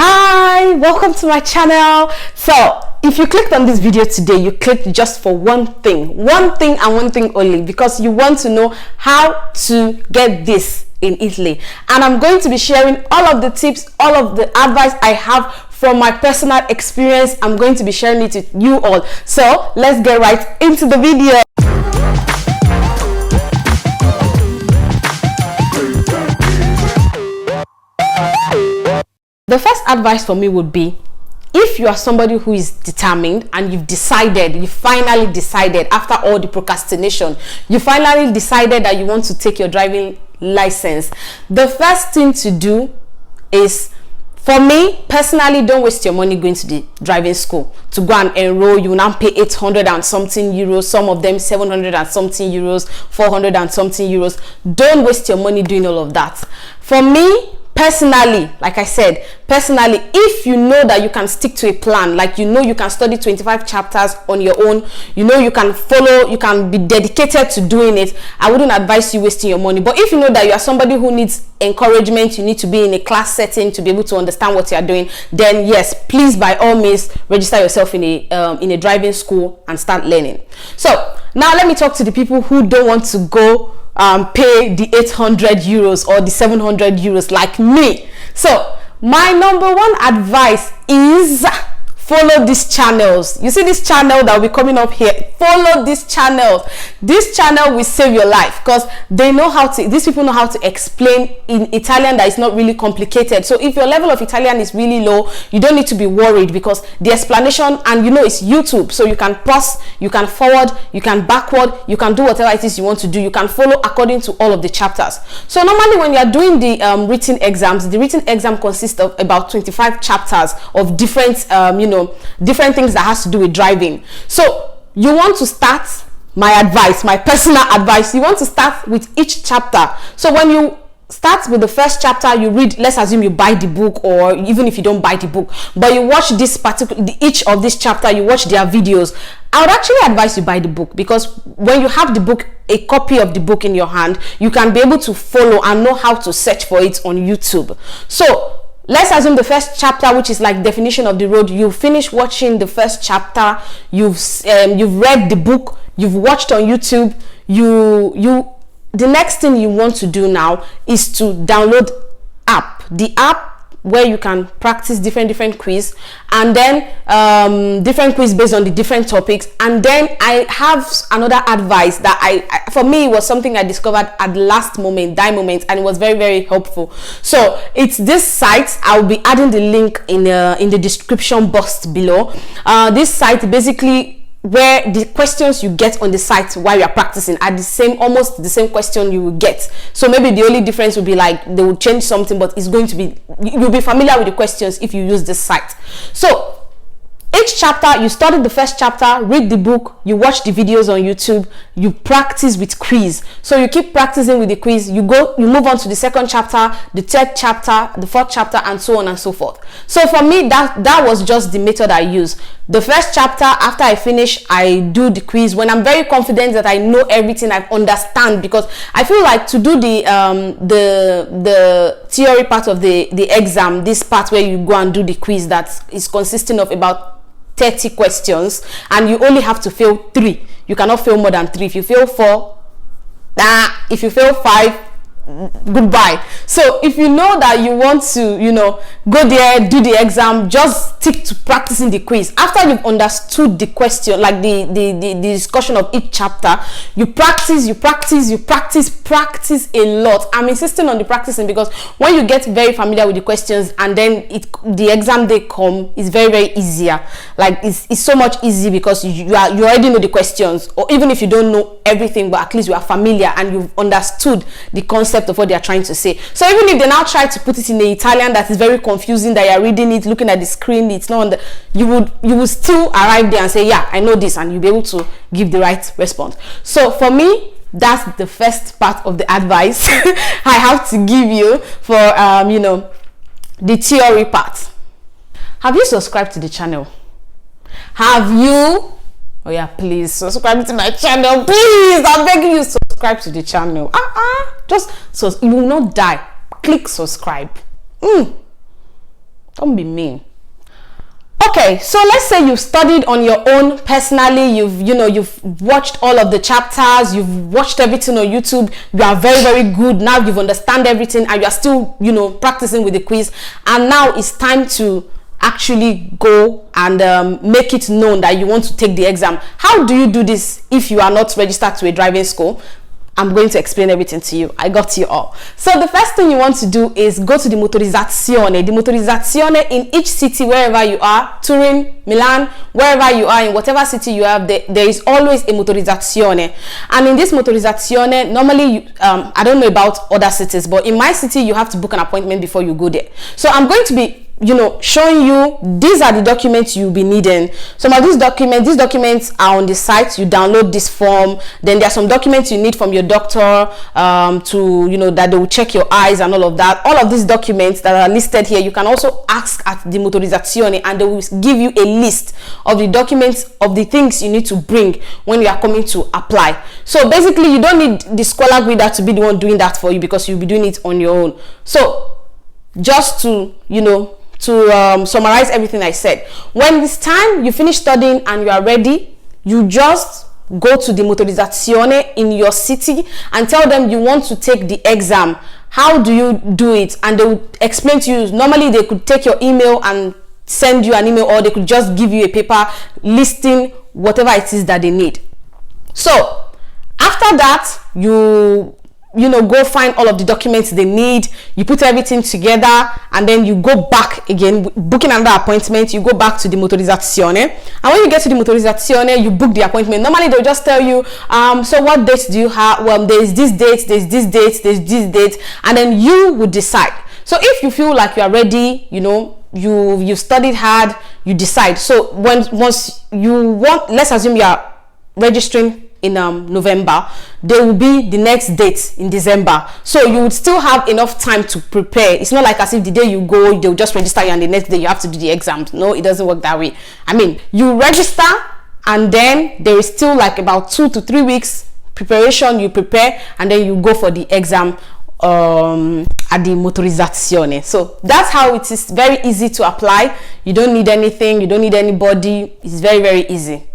Hi, welcome to my channel. So if you clicked on this video today, you clicked just for one thing and one thing only, because you want to know how to get this in Italy. And I'm going to be sharing all of the tips, all of the advice I have from my personal experience. I'm going to be sharing it with you all. So let's get right into the video. The first advice for me would be, if you are somebody who is determined and you finally decided after all the procrastination, you finally decided that you want to take your driving license, the first thing to do is, for me personally, don't waste your money going to the driving school to go and enroll. You will now pay 800 and something euros, some of them 700 and something euros, 400 and something euros. Don't waste your money doing all of that. For me personally, like I said, if you know that you can stick to a plan, like you know you can study 25 chapters on your own, you know you can follow, you can be dedicated to doing it, I wouldn't advise you wasting your money. But if you know that you are somebody who needs encouragement, you need to be in a class setting to be able to understand what you are doing, then yes, please by all means register yourself in a driving school and start learning. So now let me talk to the people who don't want to go pay the 800 euros or the 700 euros like me. So my number one advice is follow these channels. You see this channel that will be coming up here? Follow these channels. This channel will save your life, because these people know how to explain in Italian that is not really complicated. So if your level of Italian is really low, you don't need to be worried, because the explanation, and you know it's YouTube, so you can pause, you can forward, you can backward, you can do whatever it is you want to do. You can follow according to all of the chapters. So normally when you are doing the written exams, the written exam consists of about 25 chapters of different different things that has to do with driving. So you want to start, my personal advice, you want to start with each chapter. So when you start with the first chapter, you read, let's assume you buy the book, or even if you don't buy the book, but you watch each of this chapter, you watch their videos, I would actually advise you buy the book, because when you have the book, a copy of the book in your hand, you can be able to follow and know how to search for it on YouTube. So let's assume the first chapter, which is like definition of the road, you finish watching the first chapter, you've read the book, you've watched on YouTube, the next thing you want to do now is to download the app where you can practice different quiz, and then different quiz based on the different topics. And then I have another advice that for me, it was something I discovered at the last moment, and it was very, very helpful. So it's this site. I'll be adding the link in the description box below. This site basically, where the questions you get on the site while you are practicing are almost the same question you will get. So maybe the only difference will be like they will change something, but it's going to be, you'll be familiar with the questions if you use this site. So each chapter, you study the first chapter, read the book, you watch the videos on YouTube, you practice with quiz. So you keep practicing with the quiz, you move on to the second chapter, the third chapter, the fourth chapter, and so on and so forth. So for me, that was just the method I use. The first chapter, after I finish, I do the quiz. When I'm very confident that I know everything, I understand, because I feel like to do the theory part of the exam, this part where you go and do the quiz, that is consisting of about 30 questions, and you only have to fail 3. You cannot fail more than 3. If you fail 4, if you fail 5, goodbye. So if you know that you want to go there, do the exam, just stick to practicing the quiz. After you've understood the question, like the discussion of each chapter, you practice a lot. I'm insisting on the practicing, because when you get very familiar with the questions, and then the exam day come, is very, very easier. Like it's so much easy, because you already know the questions, or even if you don't know everything, but at least you are familiar and you've understood the concept of what they are trying to say. So even if they now try to put it in the Italian that is very confusing, that you're reading it, looking at the screen, it's not on the, you will still arrive there and say, yeah, I know this, and you'll be able to give the right response. So for me, that's the first part of the advice I have to give you for the theory part. Have you subscribed to the channel? Have you? Oh yeah, please subscribe to my channel, please. I'm begging you, subscribe to the channel. Just so you will not die. Click subscribe. Don't be mean. Okay, so let's say you've studied on your own personally, you've watched all of the chapters, you've watched everything on YouTube, you are very, very good. Now you've understand everything and you are still, practicing with the quiz. And now it's time to actually go and make it known that you want to take the exam. How do you do this if you are not registered to a driving school? I'm going to explain everything to you. I got you all. So the first thing you want to do is go to the motorizzazione. The motorizzazione in each city, wherever you are, Turin, Milan, wherever you are, in whatever city you have, there is always a motorizzazione. And in this motorizzazione, normally, I don't know about other cities, but in my city, you have to book an appointment before you go there. So I'm going to be showing you these are the documents you'll be needing. Some of these documents are on the site. You download this form. Then there are some documents you need from your doctor to that they will check your eyes and all of that. All of these documents that are listed here, you can also ask at the motorizzazione and they will give you a list of the documents of the things you need to bring when you are coming to apply. So basically you don't need the Scuola Guida to be the one doing that for you, because you'll be doing it on your own. So just to summarize everything I said, when it's time you finish studying and you are ready, you just go to the motorizzazione in your city and tell them you want to take the exam. How do you do it? And they will explain to you. Normally they could take your email and send you an email, or they could just give you a paper listing whatever it is that they need. So after that, you go find all of the documents they need, you put everything together, and then you go back again, booking another appointment. You go back to the motorizzazione, and when you get to the motorizzazione, you book the appointment. Normally they'll just tell you, so what dates do you have? Well, there's this date, there's this date, there's this date, and then you would decide. So if you feel like you are ready, you studied hard, you decide. So once you want, let's assume you are registering in November, there will be the next date in December, so you would still have enough time to prepare. It's not like as if the day you go they'll just register you and the next day you have to do the exams. No, it doesn't work that way. I mean, you register and then there is still like about 2 to 3 weeks preparation. You prepare and then you go for the exam at the motorizzazione. So that's how it is. Very easy to apply. You don't need anything, you don't need anybody. It's very, very easy.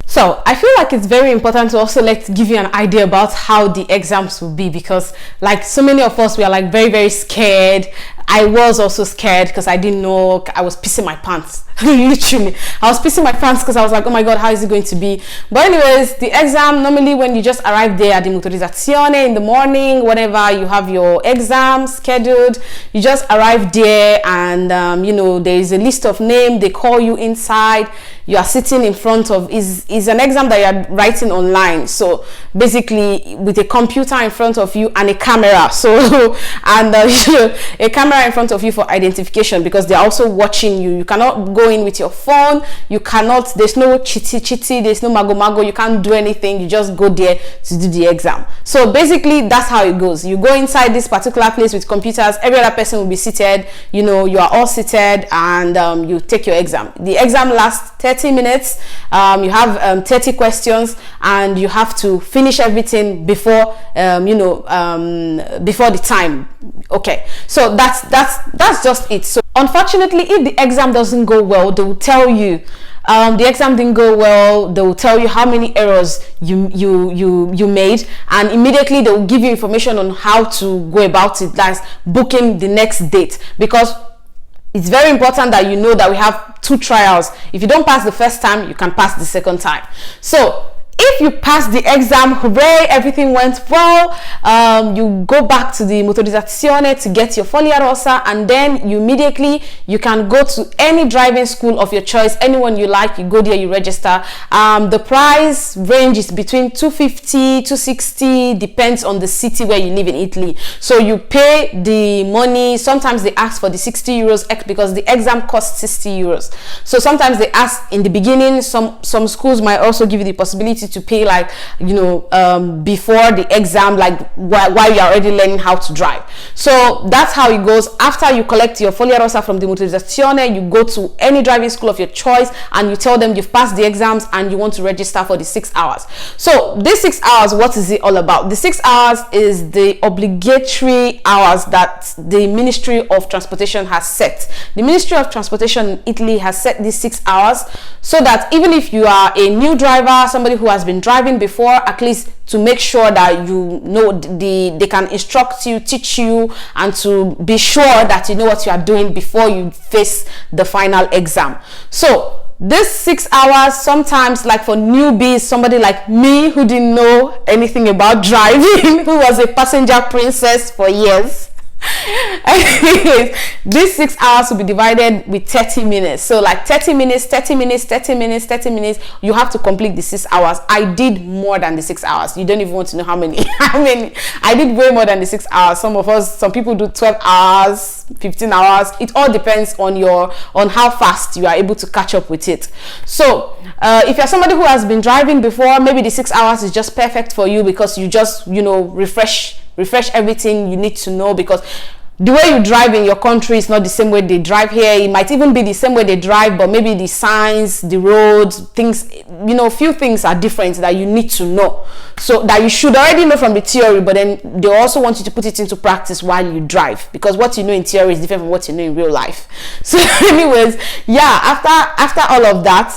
So I feel like it's very important to also give you an idea about how the exams will be, because like so many of us, we are like very, very scared. I was also scared because I didn't know. I was pissing my pants. Literally, I was pissing my pants because I was like, oh my god, how is it going to be? But anyways, the exam, normally when you just arrive there at the motorizzazione in the morning, whenever you have your exam scheduled, you just arrive there and there is a list of names. They call you inside. You are sitting in front of is an exam that you are writing online, so basically with a computer in front of you and a camera, so and a camera in front of you for identification, because they're also watching you. You cannot go in with your phone, you cannot, there's no chitty, there's no mago, you can't do anything. You just go there to do the exam. So basically that's how it goes. You go inside this particular place with computers, every other person will be seated, you are all seated, and you take your exam. The exam lasts 30 minutes. You have 30 questions and you have to finish everything before before the time. Okay, so that's just it. So unfortunately, if the exam doesn't go well, they will tell you the exam didn't go well. They will tell you how many errors you made, and immediately they will give you information on how to go about it. That's booking the next date, because it's very important that you know that we have 2 trials. If you don't pass the first time, you can pass the second time. So if you pass the exam, hooray, everything went well, you go back to the motorizzazione to get your foglia rossa, and then you can go to any driving school of your choice, anyone you like. You go there, you register. The price range is between 250 260, depends on the city where you live in Italy. So you pay the money. Sometimes they ask for the 60 euros because the exam costs 60 euros. So sometimes they ask in the beginning. Some schools might also give you the possibility opportunity to pay, like, before the exam, like while you're already learning how to drive. So that's how it goes. After you collect your foglia rosa from the motorizzazione, you go to any driving school of your choice and you tell them you've passed the exams and you want to register for the 6 hours. So this 6 hours, what is it all about? The 6 hours is the obligatory hours that the Ministry of Transportation has set. The Ministry of Transportation in Italy has set these 6 hours so that even if you are a new driver, somebody who has been driving before, at least to make sure that you know they can instruct you, teach you, and to be sure that you know what you are doing before you face the final exam. So this 6 hours, sometimes, like for newbies, somebody like me who didn't know anything about driving, who was a passenger princess for years, this 6 hours will be divided with 30 minutes. So like 30 minutes, 30 minutes, 30 minutes, 30 minutes. You have to complete the 6 hours. I did more than the 6 hours. You don't even want to know how many. I did way more than the 6 hours. Some people do 12 hours, 15 hours. It all depends on how fast you are able to catch up with it. So if you're somebody who has been driving before, maybe the 6 hours is just perfect for you, because you just refresh everything you need to know, because the way you drive in your country is not the same way they drive here. It might even be the same way they drive, but maybe the signs, the roads, things, few things are different that you need to know, so that you should already know from the theory, but then they also want you to put it into practice while you drive, because what you know in theory is different from what you know in real life. So anyways, yeah, after all of that,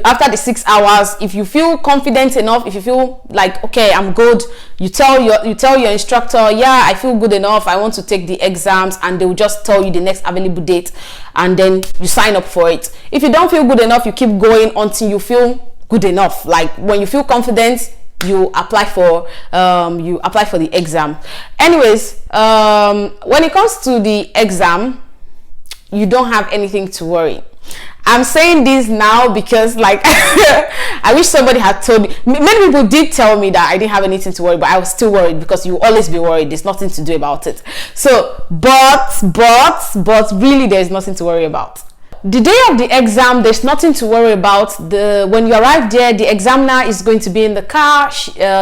after the 6 hours, if you feel confident enough, if you feel like, okay, I'm good, you tell your instructor, yeah, I feel good enough, I want to take the exams, and they will just tell you the next available date, and then you sign up for it. If you don't feel good enough, you keep going until you feel good enough. Like when you feel confident, you apply for the exam. Anyways, when it comes to the exam, you don't have anything to worry. I'm saying this now because, like, I wish somebody had told me. Many people did tell me that I didn't have anything to worry, but I was still worried, because you always be worried. There's nothing to do about it. So, but really, there's nothing to worry about. The day of the exam, there's nothing to worry about. When you arrive there, the examiner is going to be in the car.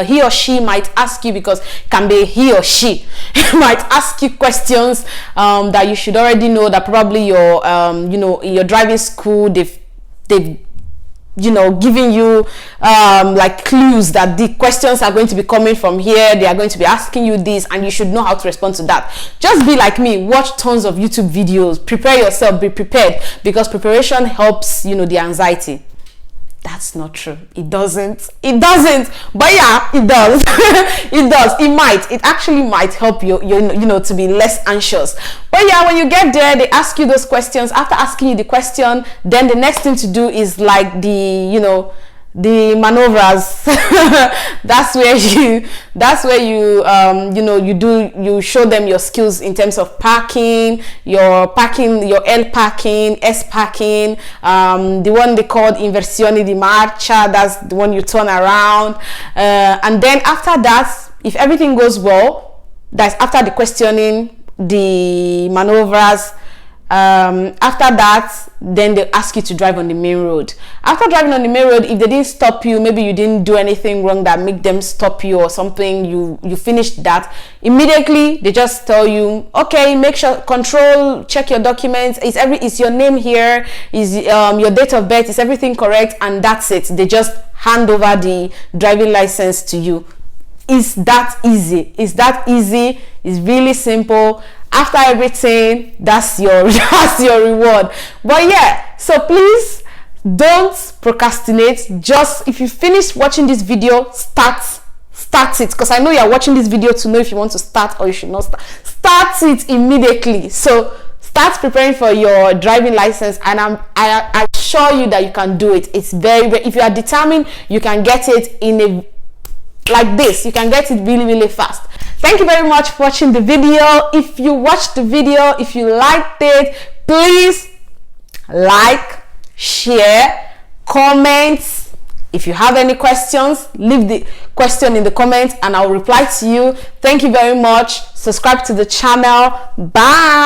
He or she might ask you, because it can be he or she, might ask you questions that you should already know, that probably in your driving school they've giving you like clues that the questions are going to be coming from here. They are going to be asking you this, and you should know how to respond to that. Just be like me, watch tons of YouTube videos, prepare yourself, be prepared, because preparation helps the anxiety. That's not true. It doesn't, but yeah, it does. It actually might help you to be less anxious. But yeah, when you get there, they ask you those questions. After asking you the question, then the next thing to do is like the maneuvers. that's where you show them your skills in terms of parking, your L parking, S parking, the one they called inversione di marcia, that's the one you turn around, and then after that, if everything goes well, that's after the questioning, the maneuvers. After that, then they ask you to drive on the main road. After driving on the main road, if they didn't stop you, maybe you didn't do anything wrong that make them stop you or something, you finished that, immediately they just tell you, okay, make sure, check your documents, is your name here, is your date of birth, is everything correct, and that's it. They just hand over the driving license to you. It's that easy. It's really simple. After everything, that's your reward. But yeah, so please don't procrastinate. Just, if you finish watching this video, start it, because I know you're watching this video to know if you want to start or you should not start it immediately. So start preparing for your driving license, and I assure you that you can do it. It's very, very, if you are determined, you can get it like this. You can get it really, really fast. Thank you very much for watching the video. If you watched the video, if you liked it, please like, share, comment. If you have any questions, leave the question in the comments and I'll reply to you. Thank you very much. Subscribe to the channel. Bye.